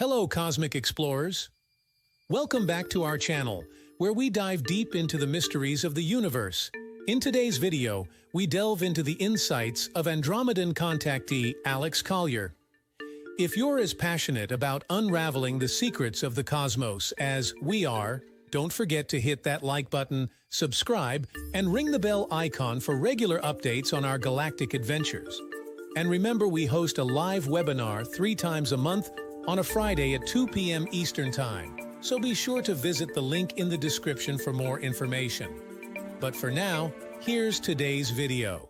Hello, Cosmic Explorers. Welcome back to our channel, where we dive deep into the mysteries of the universe. In today's video, we delve into the insights of Andromedan contactee Alex Collier. If you're as passionate about unraveling the secrets of the cosmos as we are, don't forget to hit that like button, subscribe, and ring the bell icon for regular updates on our galactic adventures. And remember, we host a live webinar 3 times a month on a Friday at 2 p.m. Eastern Time, so be sure to visit the link in the description for more information. But for now, here's today's video.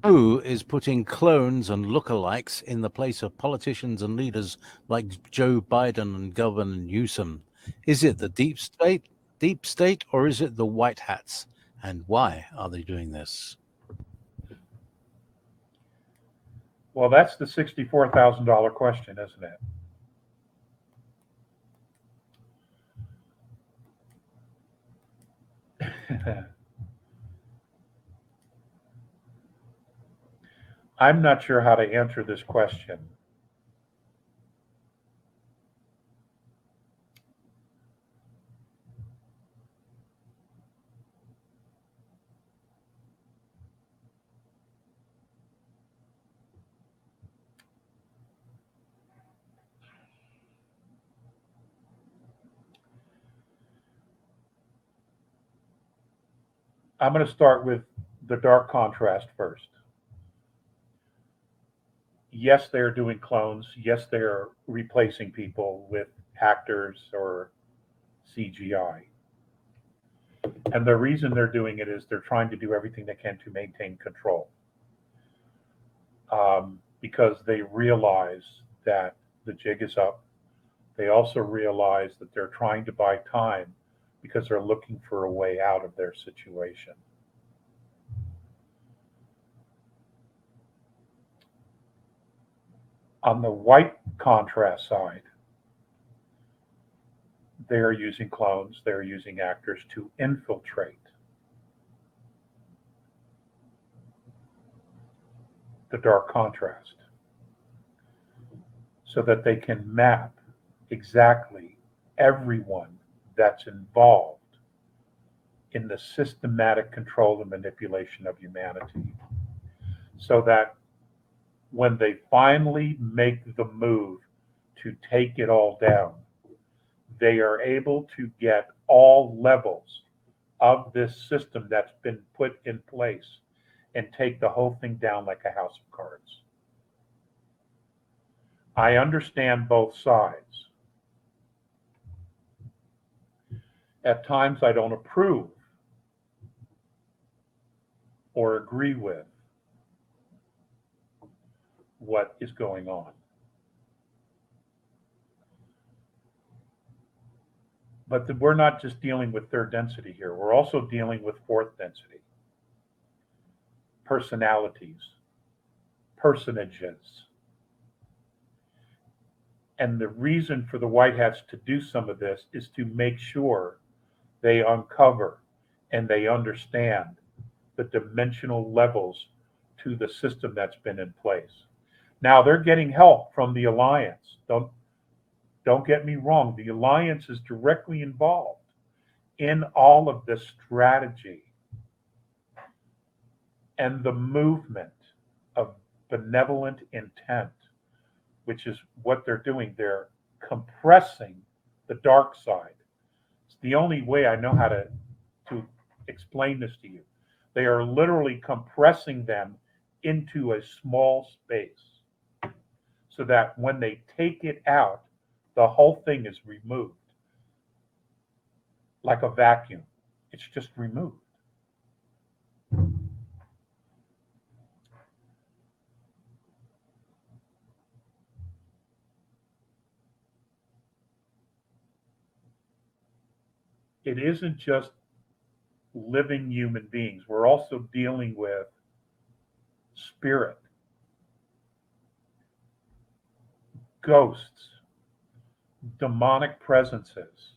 Who is putting clones and lookalikes in the place of politicians and leaders like Joe Biden and Governor Newsom? Is it the deep state, or is it the white hats? And why are they doing this? Well, that's the $64,000 question, isn't it? I'm not sure how to answer this question. I'm going to start with the dark contrast first. Yes, they're doing clones. Yes, they're replacing people with actors or CGI. And the reason they're doing it is they're trying to do everything they can to maintain control. Because they realize that the jig is up. They also realize that they're trying to buy time because they're looking for a way out of their situation. On the white contrast side, they're using clones, they're using actors to infiltrate the dark contrast so that they can map exactly everyone that's involved in the systematic control and manipulation of humanity, so that when they finally make the move to take it all down, they are able to get all levels of this system that's been put in place and take the whole thing down like a house of cards. I understand both sides. At times I don't approve or agree with what is going on. But we're not just dealing with third density here. We're also dealing with fourth density. Personalities, personages. And the reason for the white hats to do some of this is to make sure they uncover and they understand the dimensional levels to the system that's been in place. Now they're getting help from the Alliance. Don't get me wrong. The Alliance is directly involved in all of this strategy and the movement of benevolent intent, which is what they're doing. They're compressing the dark side. It's the only way I know how to explain this to you. They are literally compressing them into a small space so that when they take it out, the whole thing is removed like a vacuum. It's just removed. It isn't just living human beings. We're also dealing with spirit, ghosts, demonic presences.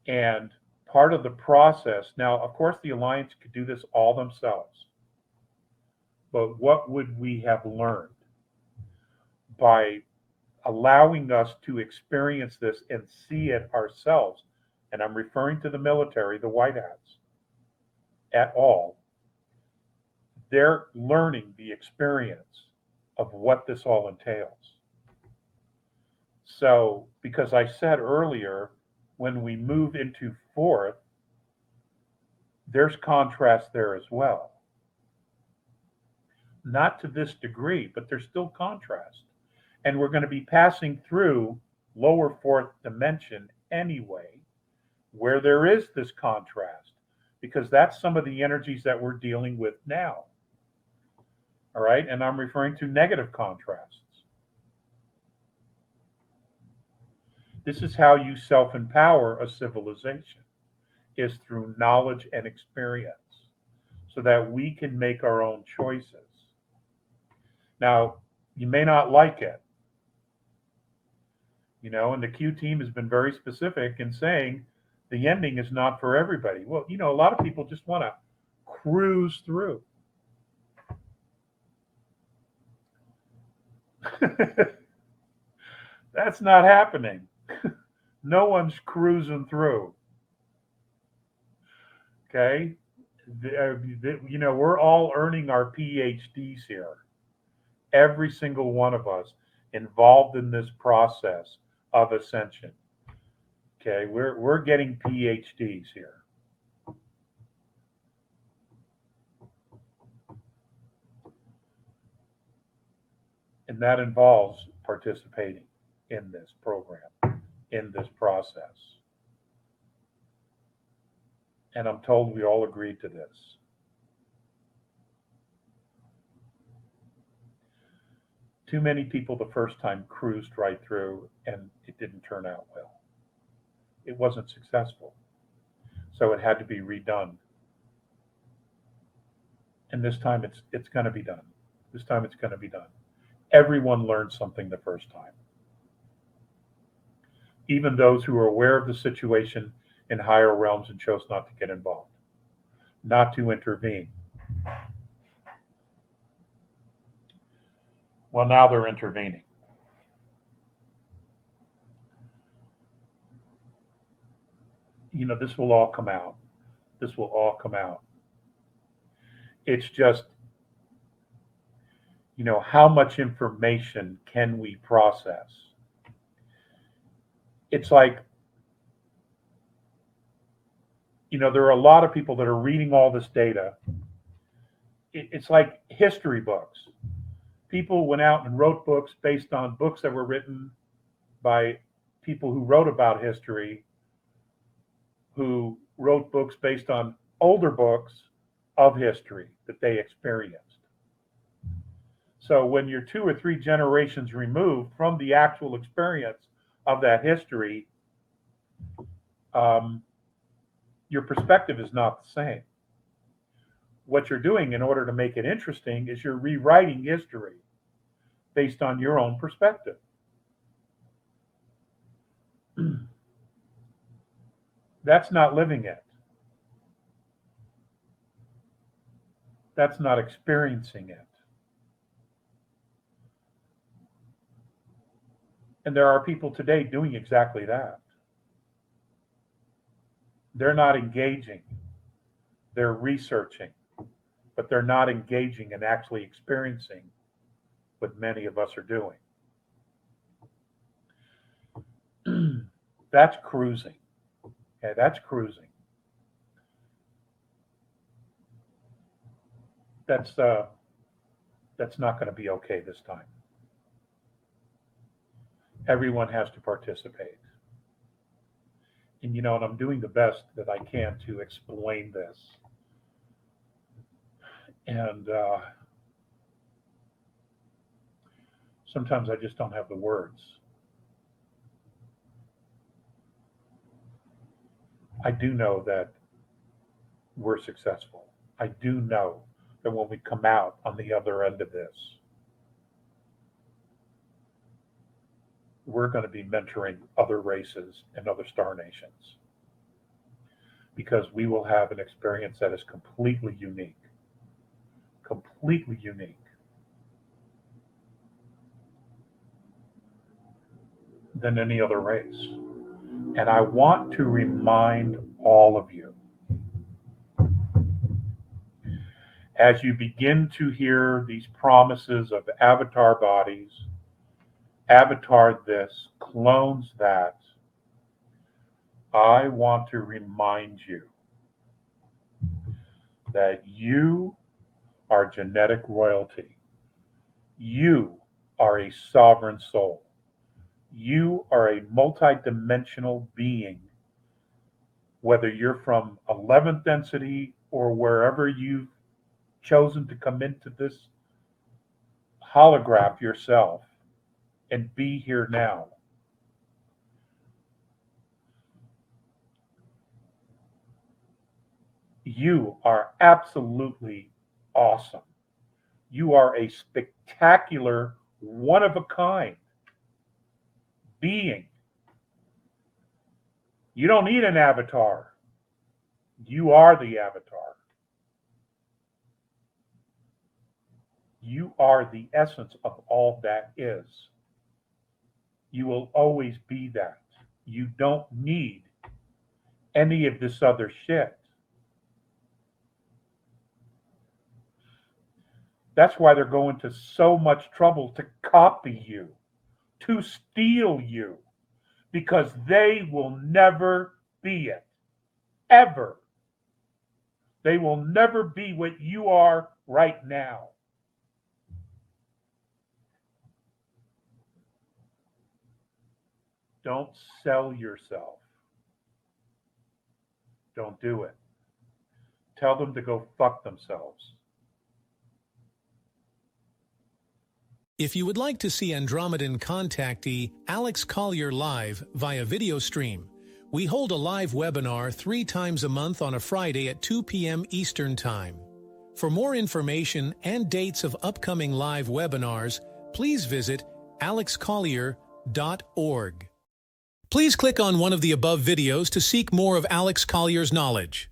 And part of the process, now, of course, the Alliance could do this all themselves. But what would we have learned by allowing us to experience this and see it ourselves? And I'm referring to the military, the White Hats, at all. They're learning the experience of what this all entails. So, because I said earlier, when we move into fourth, there's contrast there as well. Not to this degree, but there's still contrast. And we're going to be passing through lower fourth dimension anyway, where there is this contrast, because that's some of the energies that we're dealing with now. All right, and I'm referring to negative contrasts. This is how you self-empower a civilization, is through knowledge and experience, so that we can make our own choices. Now, you may not like it, and the Q team has been very specific in saying the ending is not for everybody. Well, a lot of people just want to cruise through. That's not happening. No one's cruising through. Okay? We're all earning our PhDs here. Every single one of us involved in this process of ascension. Okay? We're getting PhDs here. And that involves participating in this program, in this process. And I'm told we all agreed to this. Too many people the first time cruised right through, and it didn't turn out well. It wasn't successful. So it had to be redone. And this time it's going to be done. This time it's going to be done. Everyone learned something the first time. Even those who were aware of the situation in higher realms and chose not to get involved, not to intervene. Well, now they're intervening. This will all come out. This will all come out. It's just, how much information can we process? It's like, there are a lot of people that are reading all this data. It's like history books. People went out and wrote books based on books that were written by people who wrote about history, who wrote books based on older books of history that they experienced. So when you're 2 or 3 generations removed from the actual experience of that history, your perspective is not the same. What you're doing in order to make it interesting is you're rewriting history based on your own perspective. That's not living it. That's not experiencing it. And there are people today doing exactly that. They're not engaging. They're researching, but they're not engaging and actually experiencing what many of us are doing. That's cruising. Okay, that's cruising. That's not going to be okay this time. Everyone has to participate. And and I'm doing the best that I can to explain this. And sometimes I just don't have the words. I do know that we're successful. I do know that when we come out on the other end of this, we're going to be mentoring other races and other star nations. because we will have an experience that is completely unique than any other race. And I want to remind all of you, as you begin to hear these promises of avatar bodies, avatar this, clones that, I want to remind you that you are genetic royalty. You are a sovereign soul. You are a multidimensional being, whether you're from 11th density or wherever you've chosen to come into this holograph yourself and be here now. You are absolutely awesome. You are a spectacular, one of a kind being. You don't need an avatar. You are the avatar. You are the essence of all that is. You will always be that. You don't need any of this other shit. That's why they're going to so much trouble to copy you, to steal you, because they will never be it, ever. They will never be what you are right now. Don't sell yourself. Don't do it. Tell them to go fuck themselves. If you would like to see Andromedan contactee Alex Collier live via video stream, we hold a live webinar 3 times a month on a Friday at 2 p.m. Eastern Time. For more information and dates of upcoming live webinars, please visit alexcollier.org. Please click on one of the above videos to seek more of Alex Collier's knowledge.